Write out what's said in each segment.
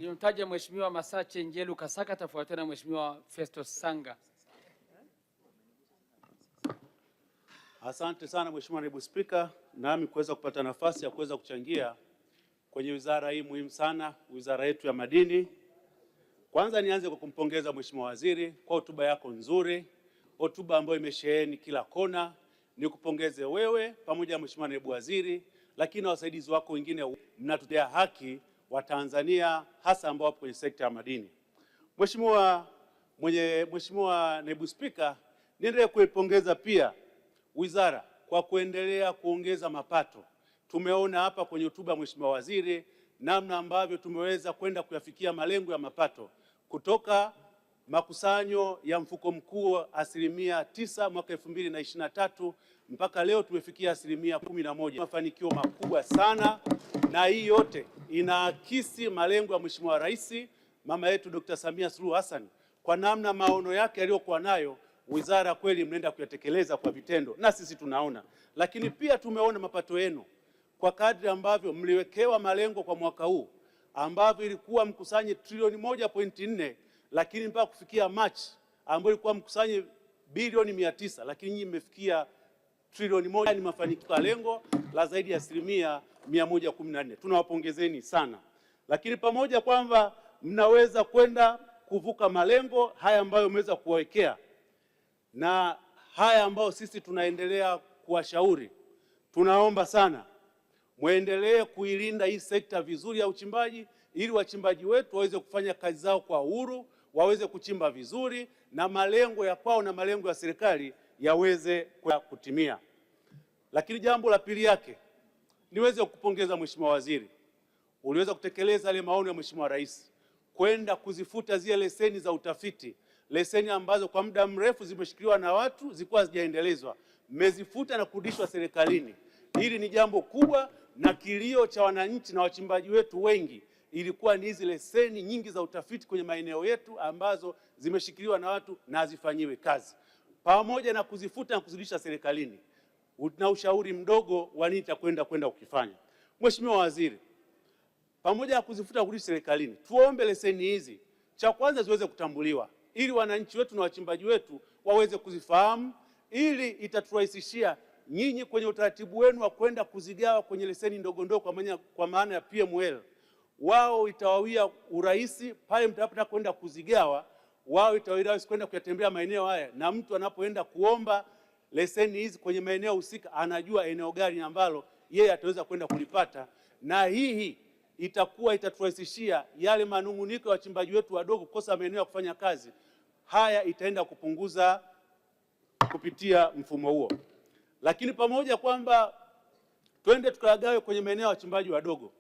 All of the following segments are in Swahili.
Nimtaje Mheshimiwa Masache Njelu Kasaka, tafuatiwa na Mheshimiwa Festus Sanga. Asante sana Mheshimiwa Naibu Spika, nami kuweza kupata nafasi ya kuweza kuchangia kwenye wizara hii muhimu sana, wizara yetu ya madini. Kwanza nianze kwa kumpongeza Mheshimiwa Waziri kwa hotuba yako nzuri, hotuba ambayo imesheheni kila kona. Nikupongeze wewe pamoja na Mheshimiwa Naibu Waziri, lakini na wasaidizi wako wengine, mnatutendea haki wa Tanzania hasa ambao wapo kwenye sekta ya madini. Mheshimiwa Naibu Spika, niendelee kuipongeza pia wizara kwa kuendelea kuongeza mapato. Tumeona hapa kwenye hotuba ya Mheshimiwa Waziri namna ambavyo tumeweza kwenda kuyafikia malengo ya mapato kutoka makusanyo ya mfuko mkuu 9% mwaka 2023 mpaka leo tumefikia 11%. Mafanikio makubwa sana, na hii yote inaakisi malengo ya Mheshimiwa Rais mama yetu Dr. Samia Suluhu Hassan kwa namna maono yake aliyokuwa nayo. Wizara kweli mnaenda kuyatekeleza kwa vitendo na sisi tunaona, lakini pia tumeona mapato yenu kwa kadri ambavyo mliwekewa malengo kwa mwaka huu ambavyo ilikuwa mkusanye trilioni 1.4, lakini mpaka kufikia Machi ambayo ilikuwa mkusanye bilioni 900, lakini nyinyi mmefikia trilioni 1. Ni mafanikio ya lengo la zaidi ya 114%. Tunawapongezeni sana, lakini pamoja kwamba mnaweza kwenda kuvuka malengo haya ambayo mmeweza kuwawekea na haya ambayo sisi tunaendelea kuwashauri, tunaomba sana muendelee kuilinda hii sekta vizuri ya uchimbaji, ili wachimbaji wetu waweze kufanya kazi zao kwa uhuru, waweze kuchimba vizuri na malengo ya kwao na malengo ya serikali yaweze kutimia. Lakini jambo la pili yake, niweze kupongeza Mheshimiwa Waziri, uliweza kutekeleza yale maono ya Mheshimiwa Rais kwenda kuzifuta zile leseni za utafiti, leseni ambazo kwa muda mrefu zimeshikiliwa na watu zilikuwa hazijaendelezwa, mmezifuta na kurudishwa serikalini. Hili ni jambo kubwa, na kilio cha wananchi na wachimbaji wetu wengi ilikuwa ni hizi leseni nyingi za utafiti kwenye maeneo yetu ambazo zimeshikiliwa na watu na hazifanyiwe kazi. Pamoja na kuzifuta na kuzirudisha serikalini, na ushauri mdogo wa nini kwenda ukifanya. Mheshimiwa Waziri, pamoja na kuzifuta na kurudisha serikalini, tuombe leseni hizi cha kwanza ziweze kutambuliwa ili wananchi wetu na wachimbaji wetu waweze kuzifahamu, ili itaturahisishia nyinyi kwenye utaratibu wenu wa kwenda kuzigawa kwenye leseni ndogo ndogo kwa maana ya PML. Wao itawawia urahisi pale mtapotaka kwenda kuzigawa, wao itawawia urahisi kwenda kuyatembea maeneo haya, na mtu anapoenda kuomba leseni hizi kwenye maeneo husika anajua eneo gani ambalo yeye ataweza kwenda kulipata, na hii itaturahisishia yale manunguniko ya wachimbaji wetu wadogo kukosa maeneo ya kufanya kazi. Haya itaenda kupunguza kupitia mfumo huo. Lakini pamoja kwamba twende tukagawe kwenye maeneo ya wachimbaji wadogo,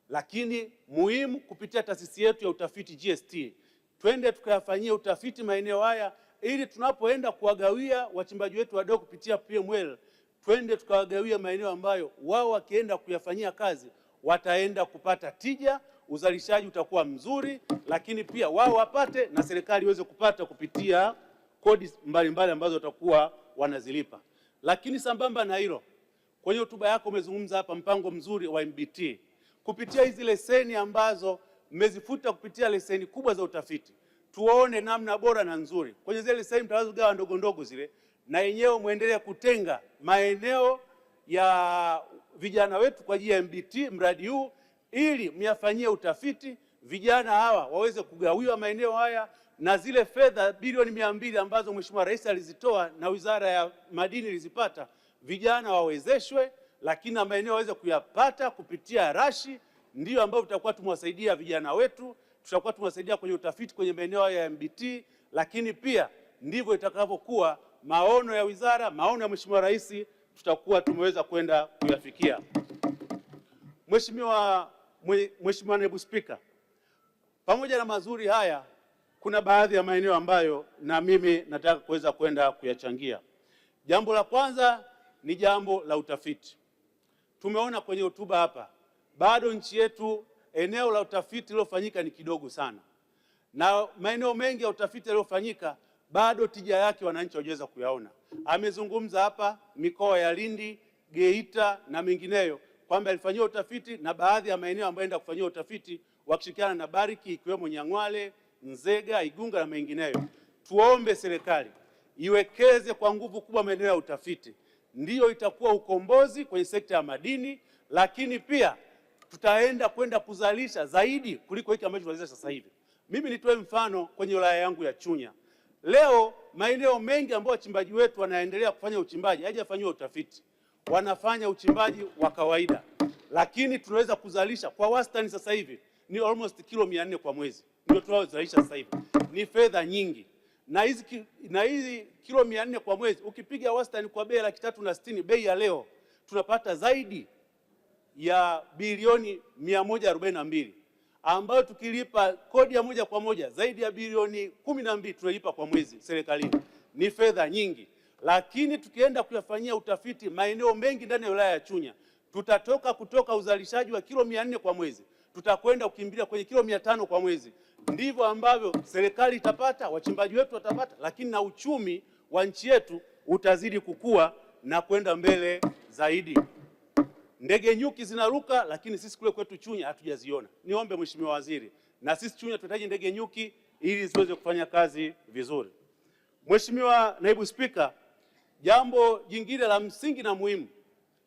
lakini muhimu kupitia taasisi yetu ya utafiti GST, twende tukayafanyia utafiti maeneo haya, ili tunapoenda kuwagawia wachimbaji wetu wadogo kupitia PML, twende tukawagawia maeneo ambayo wao wakienda kuyafanyia kazi wataenda kupata tija, uzalishaji utakuwa mzuri, lakini pia wao wapate na serikali iweze kupata kupitia kodi mbalimbali ambazo watakuwa wanazilipa. Lakini sambamba na hilo, kwenye hotuba yako umezungumza hapa mpango mzuri wa MBT kupitia hizi leseni ambazo mmezifuta kupitia leseni kubwa za utafiti. Tuone namna bora na nzuri kwenye zile leseni mtazogawa ndogo ndogo zile, na yenyewe muendelee kutenga maeneo ya vijana wetu kwa ajili ya MBT mradi huu, ili myafanyie utafiti, vijana hawa waweze kugawiwa maeneo haya, na zile fedha bilioni 200 ambazo Mheshimiwa Rais alizitoa na Wizara ya Madini ilizipata, vijana wawezeshwe, lakini na maeneo waweze kuyapata kupitia rashi. Ndio ambao tutakuwa tumewasaidia vijana wetu, tutakuwa tumewasaidia kwenye utafiti kwenye maeneo ya MBT, lakini pia ndivyo itakavyokuwa maono ya wizara, maono ya Mheshimiwa Rais tutakuwa tumeweza kwenda kuyafikia. Mheshimiwa Naibu Spika, pamoja na mazuri haya, kuna baadhi ya maeneo ambayo na mimi nataka kuweza kwenda kuyachangia. Jambo la kwanza ni jambo la utafiti. Tumeona kwenye hotuba hapa, bado nchi yetu eneo la utafiti lilofanyika ni kidogo sana, na maeneo mengi ya utafiti yaliyofanyika bado tija yake wananchi hawajaweza kuyaona. Amezungumza hapa mikoa ya Lindi, Geita na mengineyo kwamba alifanyia utafiti na baadhi ya maeneo ambayo enda kufanyia utafiti wakishirikiana na Bariki ikiwemo Nyang'hwale, Nzega, Igunga na mengineyo. Tuombe serikali iwekeze kwa nguvu kubwa maeneo ya utafiti, ndiyo itakuwa ukombozi kwenye sekta ya madini, lakini pia tutaenda kwenda kuzalisha zaidi kuliko hiki ambacho tunazalisha sasa hivi. Mimi nitoe mfano kwenye wilaya yangu ya Chunya. Leo maeneo mengi ambayo wachimbaji wetu wanaendelea kufanya uchimbaji hajafanywa utafiti, wanafanya uchimbaji wa kawaida, lakini tunaweza kuzalisha kwa wastani sasa hivi ni almost kilo 400 kwa mwezi, ndio tunazalisha sasa hivi. Ni fedha nyingi, na hizi kilo 400 kwa mwezi ukipiga wastani kwa bei 360 bei ya leo, tunapata zaidi ya bilioni 142, ambayo tukilipa kodi ya moja kwa moja zaidi ya bilioni 12 tunalipa kwa mwezi serikalini. Ni fedha nyingi, lakini tukienda kuyafanyia utafiti maeneo mengi ndani ya wilaya ya Chunya, tutatoka kutoka uzalishaji wa kilo 400 kwa mwezi, tutakwenda kukimbilia kwenye kilo 500 kwa mwezi. Ndivyo ambavyo serikali itapata, wachimbaji wetu watapata, lakini na uchumi wa nchi yetu utazidi kukua na kwenda mbele zaidi. Ndege nyuki zinaruka, lakini sisi kule kwetu Chunya hatujaziona. Niombe Mheshimiwa Waziri, na sisi Chunya tunahitaji ndege nyuki ili ziweze kufanya kazi vizuri. Mheshimiwa Naibu Spika, jambo jingine la msingi na muhimu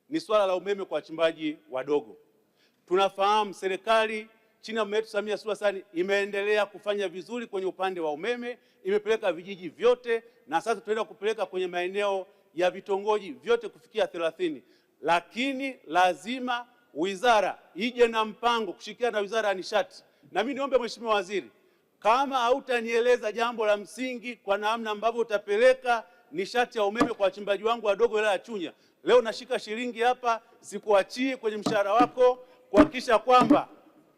ni swala la umeme kwa wachimbaji wadogo. Tunafahamu serikali chini ya Mama yetu Samia Suluhu Hassan imeendelea kufanya vizuri kwenye upande wa umeme, imepeleka vijiji vyote na sasa tunaenda kupeleka kwenye maeneo ya vitongoji vyote kufikia 30. Lakini lazima wizara ije na mpango kushirikiana na Wizara ya Nishati. Na mimi niombe Mheshimiwa Waziri, kama hautanieleza jambo la msingi kwa namna ambavyo utapeleka nishati ya umeme kwa wachimbaji wangu wadogo wilaya ya Chunya, leo nashika shilingi hapa sikuachii kwenye mshahara wako kuhakikisha kwamba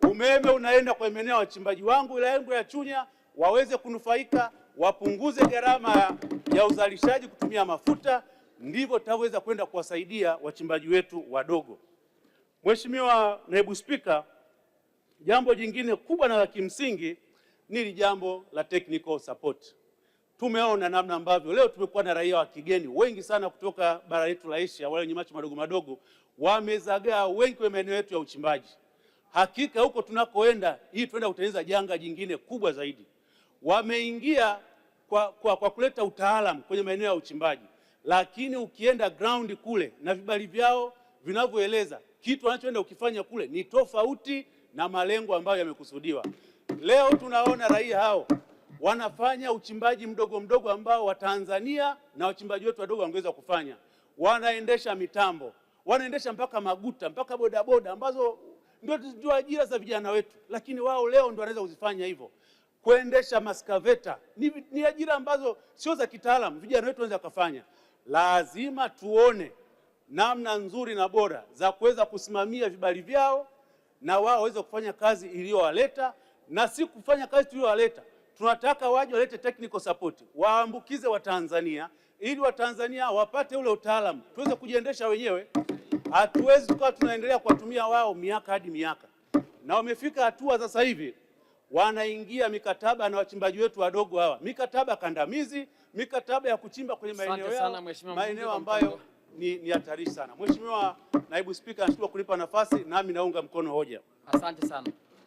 umeme unaenda kwa maeneo ya wachimbaji wangu wilaya yangu ya Chunya waweze kunufaika, wapunguze gharama ya uzalishaji kutumia mafuta, ndivyo tutaweza kwenda kuwasaidia wachimbaji wetu wadogo. Mheshimiwa Naibu Spika, jambo jingine kubwa na la kimsingi ni jambo la technical support. Tumeona namna ambavyo leo tumekuwa na raia wa kigeni wengi sana kutoka bara letu la Asia, wale wenye macho madogo madogo wamezagaa wengi kwenye maeneo yetu ya uchimbaji. Hakika huko tunakoenda hii tunaenda kutengeneza janga jingine kubwa zaidi. Wameingia kwa kuleta utaalamu kwenye maeneo ya uchimbaji, lakini ukienda ground kule na vibali vyao vinavyoeleza kitu wanachoenda ukifanya kule ni tofauti na malengo ambayo yamekusudiwa. Leo tunaona raia hao wanafanya uchimbaji mdogo mdogo ambao Watanzania na wachimbaji wetu wadogo wangeweza kufanya. Wanaendesha mitambo, wanaendesha mpaka maguta, mpaka bodaboda ambazo ndio ajira za vijana wetu, lakini wao leo ndio wanaweza kuzifanya hivyo. Kuendesha maskaveta ni ajira ambazo sio za kitaalamu, vijana wetu wanaweza kufanya. Lazima tuone namna nzuri na bora za kuweza kusimamia vibali vyao na wao waweze kufanya kazi iliyowaleta, na si kufanya kazi tuliyowaleta. Tunataka waje walete technical support, waambukize Watanzania ili Watanzania wapate ule utaalamu tuweze kujiendesha wenyewe. Hatuwezi tukawa tunaendelea kuwatumia wao miaka hadi miaka, na wamefika hatua sasa hivi wanaingia mikataba na wachimbaji wetu wadogo hawa, mikataba kandamizi, mikataba ya kuchimba kwenye maeneo yao, maeneo ambayo ni hatari sana. Mheshimiwa Naibu Spika, nashukuru kunipa nafasi, nami naunga mkono hoja. Asante sana.